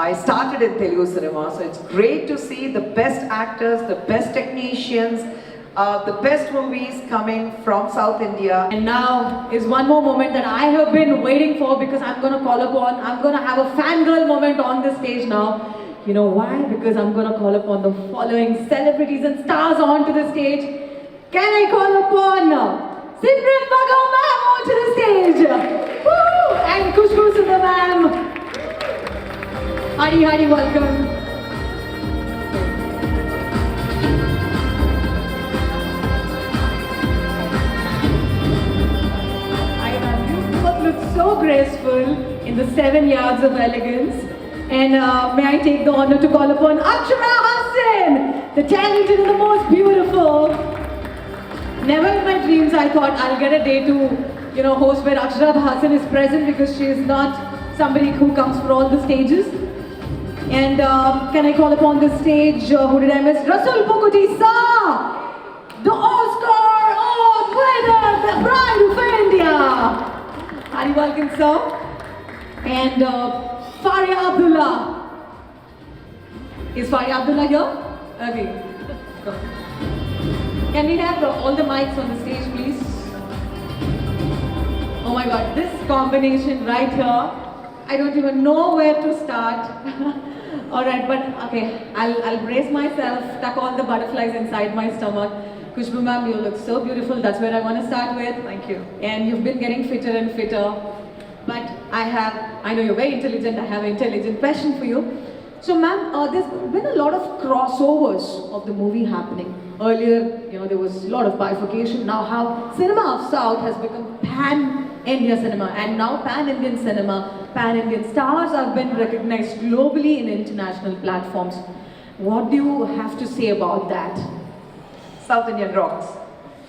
I started in Telugu cinema, so it's great to see the best actors, the best technicians, the best movies coming from South India. And now is one more moment that I have been waiting for, because I'm going to call upon, I'm going to have a fangirl moment on the stage now. You know why? Because I'm going to call upon the following celebrities and stars onto the stage. Can I call upon Simran Bhagat ma'am onto the stage? Woo! And Khushbu Sundar ma'am. Hari Hari, welcome. So graceful in the 7 yards of elegance. And may I take the honor to call upon Akshara Hassan, the talented and the most beautiful. Never in my dreams I thought I'll get a day to, host where Akshara Hassan is present, because she is not somebody who comes for all the stages. And can I call upon the stage, who did I miss? Rasul Pukuti sir, the Oscar winner, the Bride of India. Hari welcome, sir. And Faria Abdullah. Is Faria Abdullah here? Okay. Go. Can we have all the mics on the stage, please? Oh my God, this combination right here, I don't even know where to start. All right, but okay, I'll brace myself, tuck all the butterflies inside my stomach. Khushbu ma'am, you look so beautiful. That's where I want to start with. Thank you. And you've been getting fitter and fitter. But I know you're very intelligent. I have an intelligent question for you. So ma'am, there's been a lot of crossovers of the movie happening. Earlier, there was a lot of bifurcation. Now how cinema of South has become pan-India cinema. And now pan-Indian cinema, pan-Indian stars have been recognized globally in international platforms. What do you have to say about that? South Indian rocks.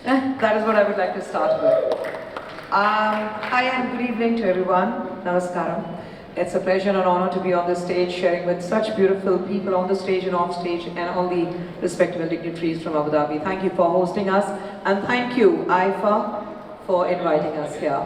That is what I would like to start with. Hi and good evening to everyone. Namaskaram. It's a pleasure and honor to be on the stage sharing with such beautiful people on the stage and off stage, and all the respectable dignitaries from Abu Dhabi. Thank you for hosting us, and thank you, IFA, for inviting us here.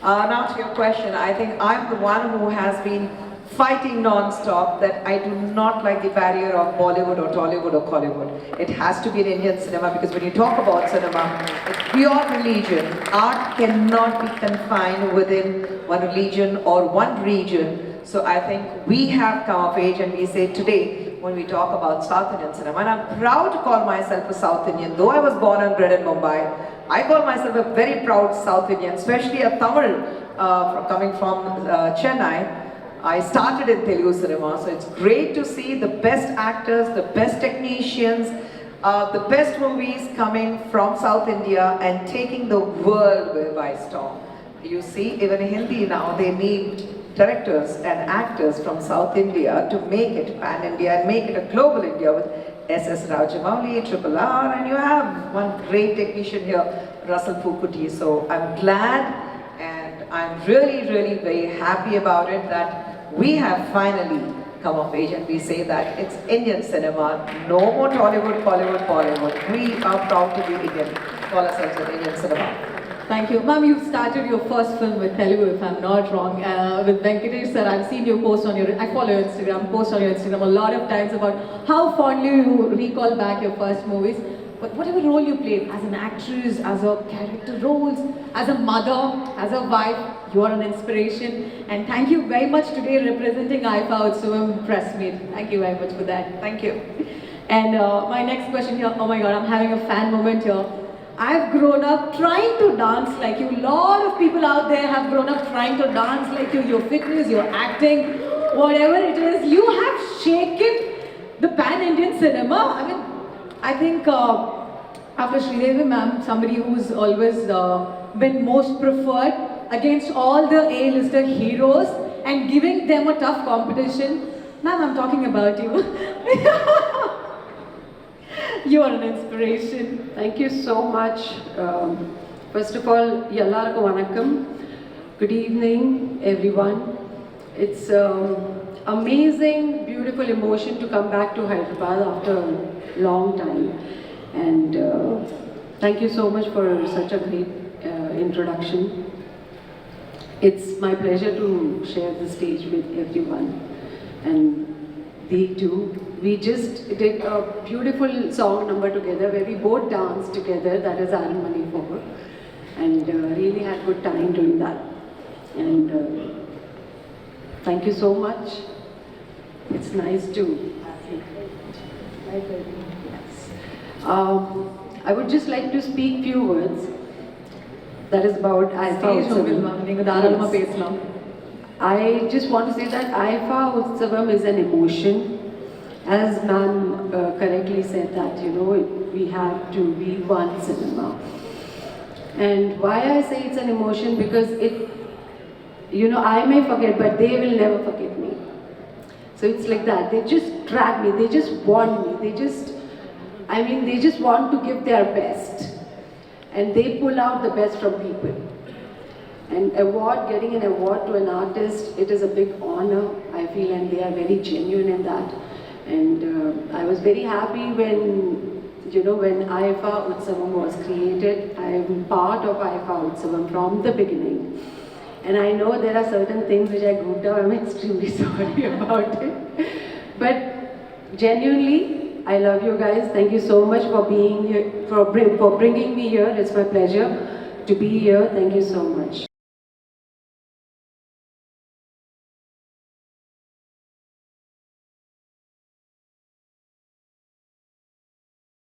Now to your question, I think I'm the one who has been fighting non-stop that I do not like the barrier of Bollywood or Tollywood or Collywood. It has to be an Indian cinema, because when you talk about cinema, it's beyond religion. Art cannot be confined within one religion or one region. So I think we have come of age, and we say today, when we talk about South Indian cinema, and I'm proud to call myself a South Indian, though I was born and bred in Mumbai, I call myself a very proud South Indian, especially a Tamil coming from Chennai. I started in Telugu cinema, so it's great to see the best actors, the best technicians, the best movies coming from South India and taking the world by storm. You see, even in Hindi now, they need directors and actors from South India to make it pan-India and make it a global India with S.S. Rajamouli, Triple R, and you have one great technician here, Russell Pukuti. So I'm glad, and I'm really, really very happy about it that we have finally come of age, and we say that it's Indian cinema, no more Tollywood, Collywood, Bollywood. We are proud to be Indian, call ourselves an Indian cinema. Thank you. Ma'am, you've started your first film with Telugu, if I'm not wrong, with Venkatesh sir. I've seen you post on I follow your Instagram, post on your Instagram a lot of times about how fondly you recall back your first movies. But whatever role you played, as an actress, as a character roles, as a mother, as a wife, you are an inspiration. And thank you very much today representing IFA Utsavam press meet. Thank you very much for that. Thank you. And my next question here, oh my God, I'm having a fan moment here. I've grown up trying to dance like you. A lot of people out there have grown up trying to dance like you. Your fitness, your acting, whatever it is, you have shaken the pan-Indian cinema. I mean, I think after Sridevi ma'am, somebody who's always been most preferred against all the A-lister heroes and giving them a tough competition. Ma'am, I'm talking about you. You are an inspiration. Thank you so much. First of all, Yallarku Vanakkam. Good evening, everyone. It's amazing, beautiful emotion to come back to Hyderabad after a long time. And thank you so much for such a great introduction. It's my pleasure to share the stage with everyone. and they too. We just did a beautiful song number together where we both danced together, that is Alan Money Forward, and really had good time doing that. And thank you so much. It's nice to yes. I would just like to speak few words. That is about IFA Stage Utsavam. உங்களுமா நீங்க தாராளமா Yes. பேசலாம். I just want to say that IFA Utsavam is an emotion. As ma'am correctly said that, you know, we have to be one cinema. And why I say it's an emotion, because it, you know, I may forget, but they will never forget me. So it's like that. They just drag me. They just want me. They just want to give their best. And they pull out the best from people. And getting an award to an artist, it is a big honor, I feel, and they are very genuine in that. And I was very happy when IFA Utsavam was created. I am part of IFA Utsavam from the beginning. And I know there are certain things which I grouped up. I'm extremely sorry about it. But genuinely, I love you guys. Thank you so much for being here, for bringing me here. It's my pleasure to be here. Thank you so much.